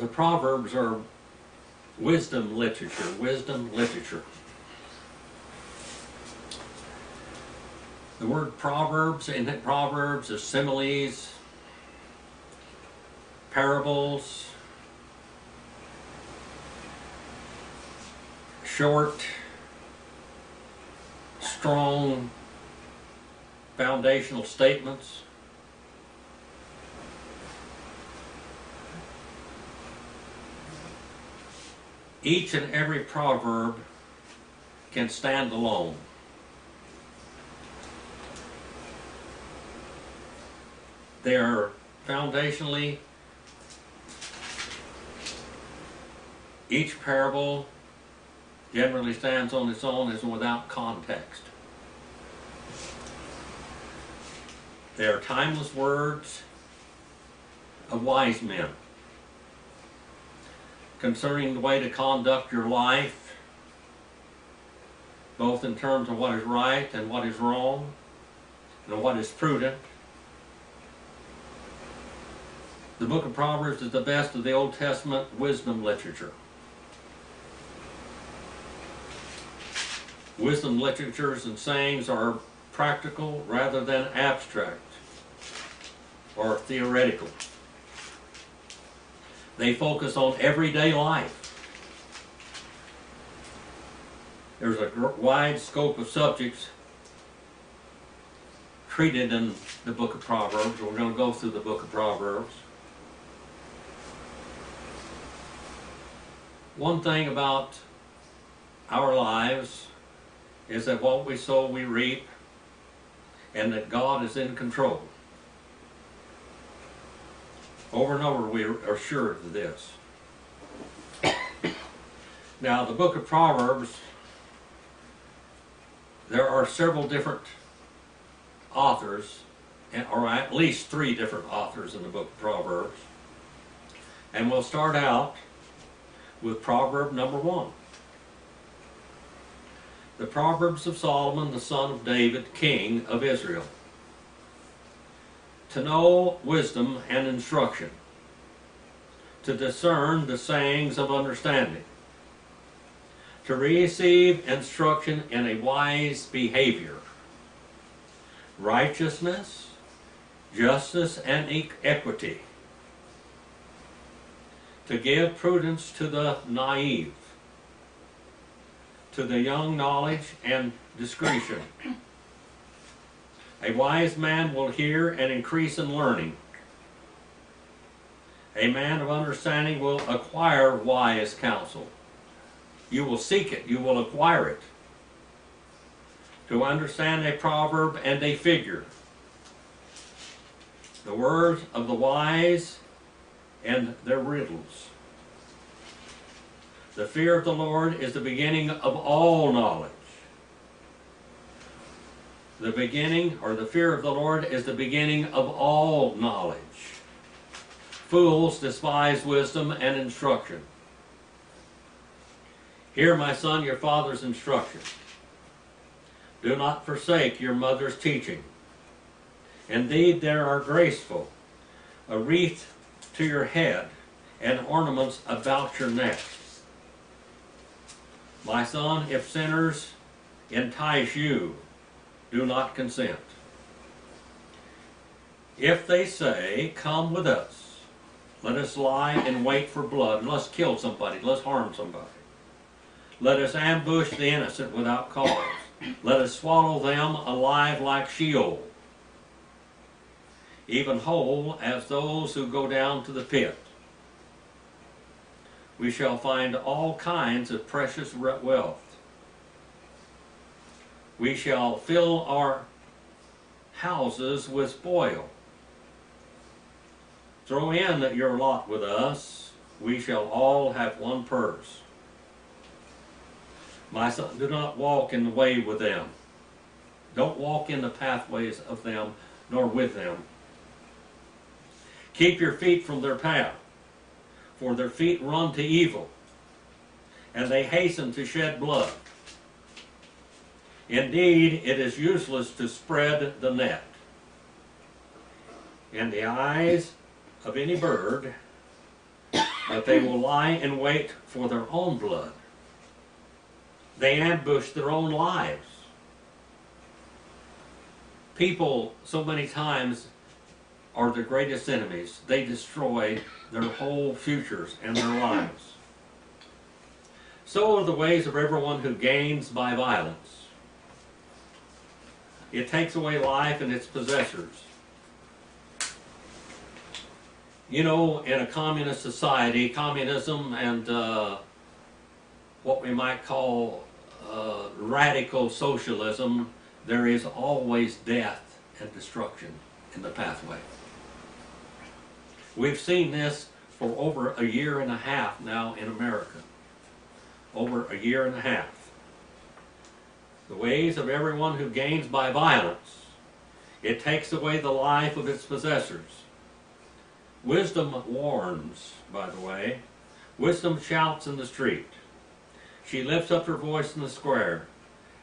The Proverbs are wisdom literature, wisdom literature. The word Proverbs, in Proverbs is similes, parables, short, strong, foundational statements. Each and every proverb can stand alone. They are foundationally, each parable generally stands on its own as without context. They are timeless words of wise men concerning the way to conduct your life, both in terms of what is right and what is wrong, and what is prudent. The book of Proverbs is the best of the Old Testament wisdom literature. Wisdom literatures and sayings are practical rather than abstract or theoretical. They focus on everyday life. There's a wide scope of subjects treated in the book of Proverbs. We're going to go through the book of Proverbs. One thing about our lives is that what we sow we reap, and that God is in control. Over and over we are sure of this. Now, the book of Proverbs, there are several different authors, or at least 3 different authors in the book of Proverbs. And we'll start out with Proverb number 1. The Proverbs of Solomon, the son of David, king of Israel. To know wisdom and instruction, to discern the sayings of understanding, to receive instruction in a wise behavior, righteousness, justice, and equity, to give prudence to the naive, to the young knowledge and discretion. A wise man will hear and increase in learning. A man of understanding will acquire wise counsel. You will seek it, you will acquire it. To understand a proverb and a figure. The words of the wise and their riddles. The fear of the Lord is the beginning of all knowledge. The beginning, or the fear of the Lord, is the beginning of all knowledge. Fools despise wisdom and instruction. Hear, my son, your father's instruction. Do not forsake your mother's teaching. Indeed, they are graceful, a wreath to your head, and ornaments about your neck. My son, if sinners entice you, do not consent. If they say, come with us, let us lie in wait for blood, let's kill somebody, let's harm somebody. Let us ambush the innocent without cause. Let us swallow them alive like Sheol, even whole as those who go down to the pit. We shall find all kinds of precious wealth. We shall fill our houses with spoil. Throw in your lot with us. We shall all have one purse. My son, do not walk in the way with them. Don't walk in the pathways of them, nor with them. Keep your feet from their path, for their feet run to evil, and they hasten to shed blood. Indeed, it is useless to spread the net. In the eyes of any bird, but they will lie in wait for their own blood. They ambush their own lives. People, so many times, are their greatest enemies. They destroy their whole futures and their lives. So are the ways of everyone who gains by violence. It takes away life and its possessors. You know, in a communist society, communism and what we might call radical socialism, there is always death and destruction in the pathway. We've seen this for over a year and a half now in America. Over a year and a half. The ways of everyone who gains by violence. It takes away the life of its possessors. Wisdom warns, by the way. Wisdom shouts in the street. She lifts up her voice in the square.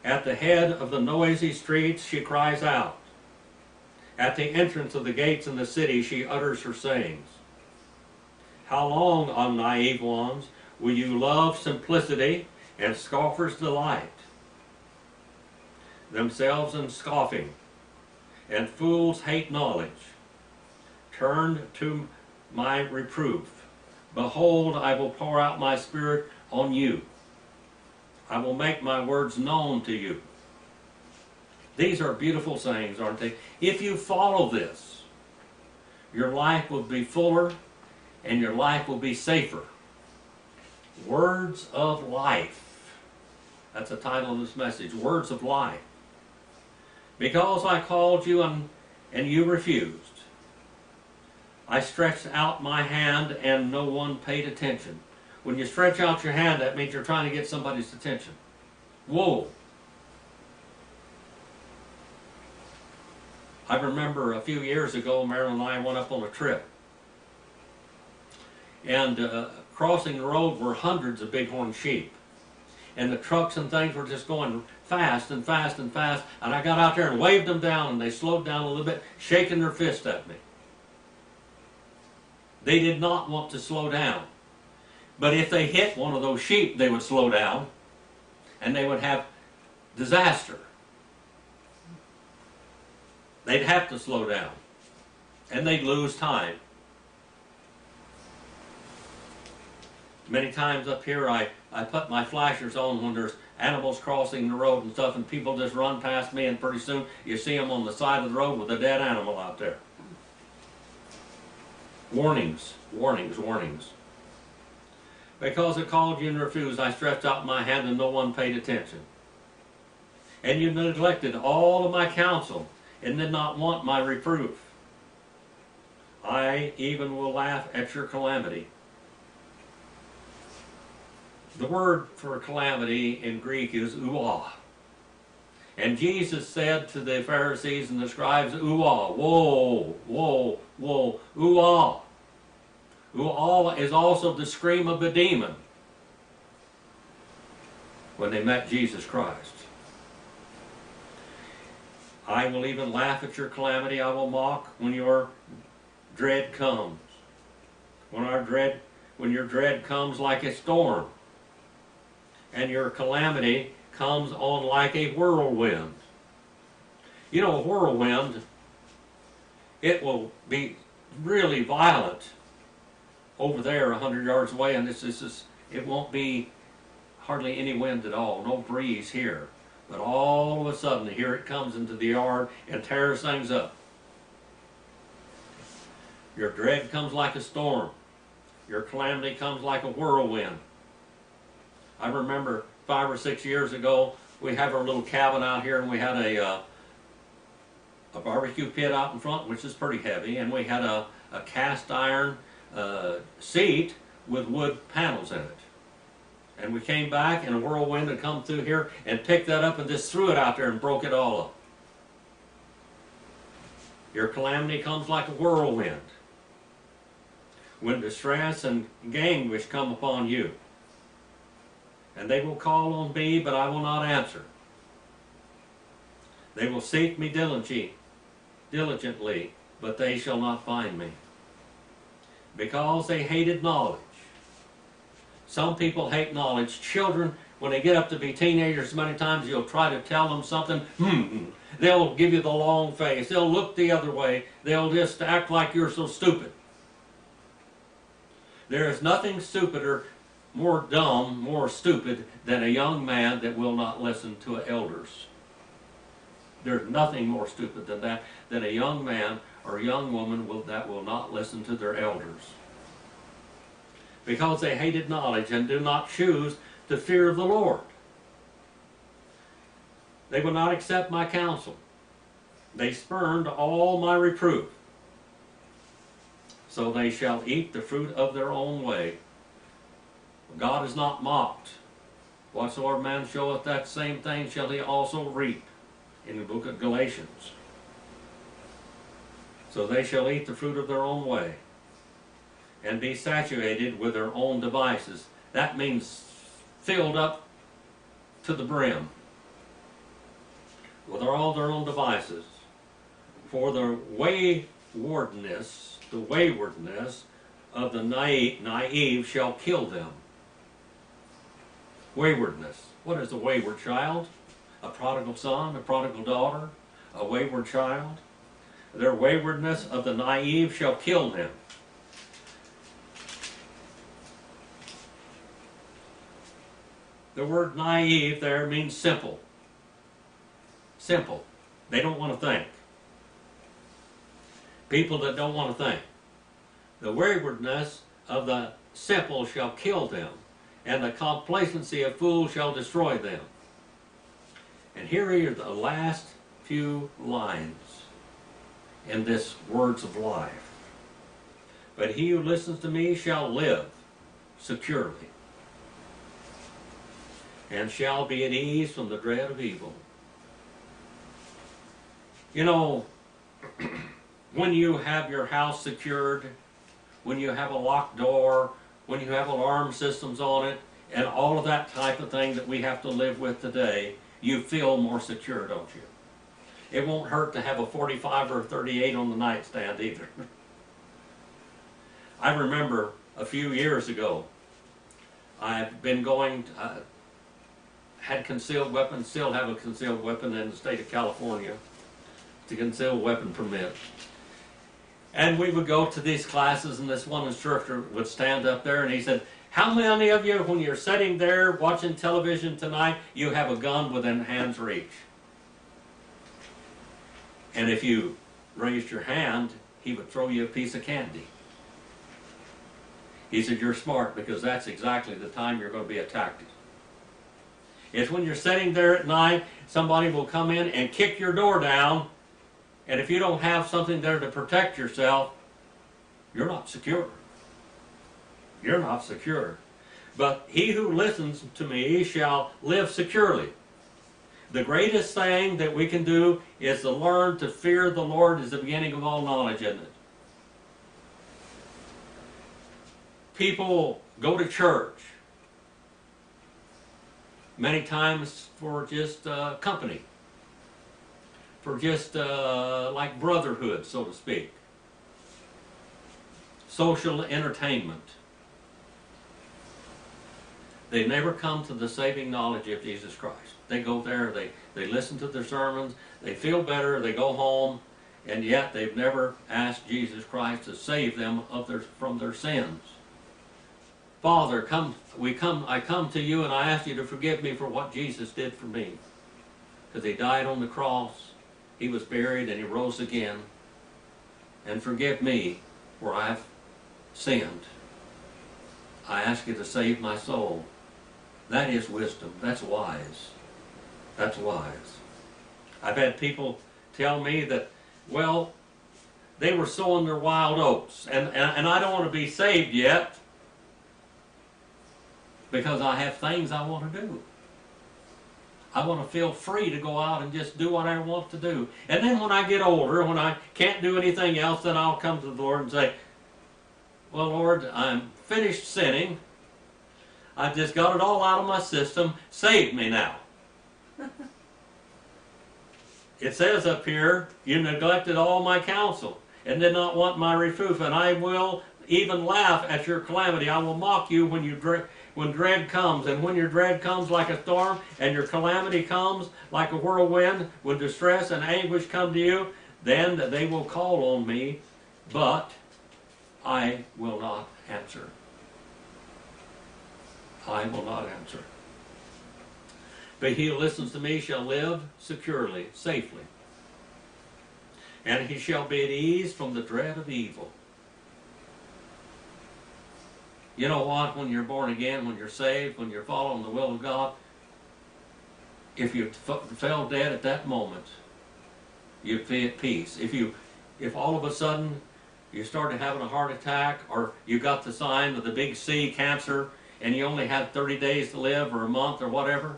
At the head of the noisy streets she cries out. At the entrance of the gates in the city she utters her sayings. How long, O naive ones, will you love simplicity and scoffers' delight? Themselves in scoffing, and fools hate knowledge. Turn to my reproof. Behold, I will pour out my spirit on you. I will make my words known to you. These are beautiful sayings, aren't they? If you follow this, your life will be fuller and your life will be safer. Words of life. That's the title of this message. Words of life. Because I called you and you refused. I stretched out my hand and no one paid attention. When you stretch out your hand, that means you're trying to get somebody's attention. Whoa. I remember a few years ago, Marilyn and I went up on a trip. And crossing the road were hundreds of bighorn sheep. And the trucks and things were just going fast and fast and fast. And I got out there and waved them down, and they slowed down a little bit, shaking their fist at me. They did not want to slow down. But if they hit one of those sheep, they would slow down, and they would have disaster. They'd have to slow down, and they'd lose time. Many times up here, I put my flashers on when there's animals crossing the road and stuff, and people just run past me, and pretty soon you see them on the side of the road with a dead animal out there. Warnings, warnings, warnings. Because I called you and refused, I stretched out my hand and no one paid attention. And you neglected all of my counsel and did not want my reproof. I even will laugh at your calamity. The word for calamity in Greek is ouah. And Jesus said to the Pharisees and the scribes, ouah, woe, woe, woe, ouah. Ouah is also the scream of a demon when they met Jesus Christ. I will even laugh at your calamity. I will mock when your dread comes. When your dread comes like a storm, and your calamity comes on like a whirlwind. You know, a whirlwind, it will be really violent over there 100 yards away, and it won't be hardly any wind at all, no breeze here. But all of a sudden, here it comes into the yard and tears things up. Your dread comes like a storm. Your calamity comes like a whirlwind. I remember 5 or 6 years ago, we have our little cabin out here, and we had a barbecue pit out in front, which is pretty heavy, and we had a cast iron seat with wood panels in it. And we came back, and a whirlwind had come through here and picked that up and just threw it out there and broke it all up. Your calamity comes like a whirlwind when distress and anguish come upon you. And they will call on me, but I will not answer. They will seek me diligently, but they shall not find me. Because they hated knowledge, Some people hate knowledge. Children, when they get up to be teenagers, many times you'll try to tell them something. They'll give you the long face. They'll look the other way. They'll just act like you're so stupid. There is nothing stupider, more dumb, more stupid than a young man that will not listen to elders. There's nothing more stupid than that, than a young man or young woman that will not listen to their elders. Because they hated knowledge and do not choose to fear the Lord. They will not accept my counsel. They spurned all my reproof. So they shall eat the fruit of their own way. God is not mocked. Whatsoever man showeth that same thing shall he also reap, in the book of Galatians. So they shall eat the fruit of their own way, and be saturated with their own devices. That means filled up to the brim with all their own devices. For the waywardness of the naive shall kill them. Waywardness. What is a wayward child? A prodigal son, a prodigal daughter, a wayward child. Their waywardness of the naive shall kill them. The word naive there means simple. Simple. They don't want to think. People that don't want to think. The waywardness of the simple shall kill them, and the complacency of fools shall destroy them. And here are the last few lines in this words of life. But he who listens to me shall live securely, and shall be at ease from the dread of evil. You know, when you have your house secured, when you have a locked door, when you have alarm systems on it, and all of that type of thing that we have to live with today, you feel more secure, don't you? It won't hurt to have a 45 or a 38 on the nightstand either. I remember a few years ago, I've been going, had concealed weapons, still have a concealed weapon in the state of California, the concealed weapon permit. And we would go to these classes, and this one instructor would stand up there and he said, how many of you, when you're sitting there watching television tonight, you have a gun within hand's reach? And if you raised your hand, he would throw you a piece of candy. He said, you're smart, because that's exactly the time you're going to be attacked. It's when you're sitting there at night, somebody will come in and kick your door down, and if you don't have something there to protect yourself, you're not secure. You're not secure. But he who listens to me shall live securely. The greatest thing that we can do is to learn to fear the Lord is the beginning of all knowledge, isn't it? People go to church many times for just company, for just like brotherhood, so to speak, social entertainment. They never come to the saving knowledge of Jesus Christ. They go there, they listen to their sermons, they feel better, they go home, and yet they've never asked Jesus Christ to save them from their sins. Father, I come to you and I ask you to forgive me for what Jesus did for me. Because he died on the cross, he was buried, and he rose again. And forgive me where I've sinned. I ask you to save my soul. That is wisdom. That's wise. That's wise. I've had people tell me that, well, they were sowing their wild oats, and I don't want to be saved yet because I have things I want to do. I want to feel free to go out and just do what I want to do. And then when I get older, when I can't do anything else, then I'll come to the Lord and say, well, Lord, I'm finished sinning. I've just got it all out of my system. Save me now. It says up here, you neglected all my counsel and did not want my reproof, and I will even laugh at your calamity. I will mock you when when dread comes. And when your dread comes like a storm, and your calamity comes like a whirlwind, when distress and anguish come to you, then they will call on me, but I will not answer. I will not answer. But he who listens to me shall live securely, safely. And he shall be at ease from the dread of evil. You know what? When you're born again, when you're saved, when you're following the will of God, if you fell dead at that moment, you'd be at peace. If all of a sudden you started having a heart attack, or you got the sign of the big C, cancer, and you only had 30 days to live, or a month, or whatever,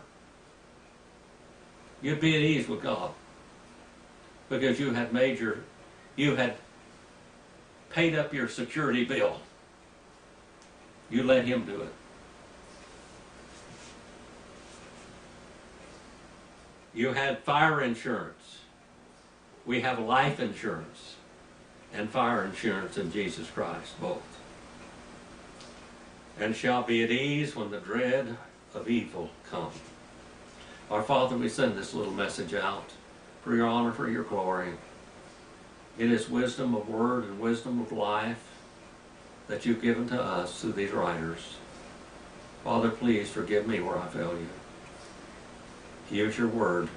you'd be at ease with God. Because you had paid up your security bill. You let him do it. You had fire insurance. We have life insurance and fire insurance in Jesus Christ, both. And shall be at ease when the dread of evil come. Our Father, we send this little message out for your honor, for your glory. It is wisdom of word and wisdom of life that you've given to us through these writers. Father, please forgive me where I fail you. Use your word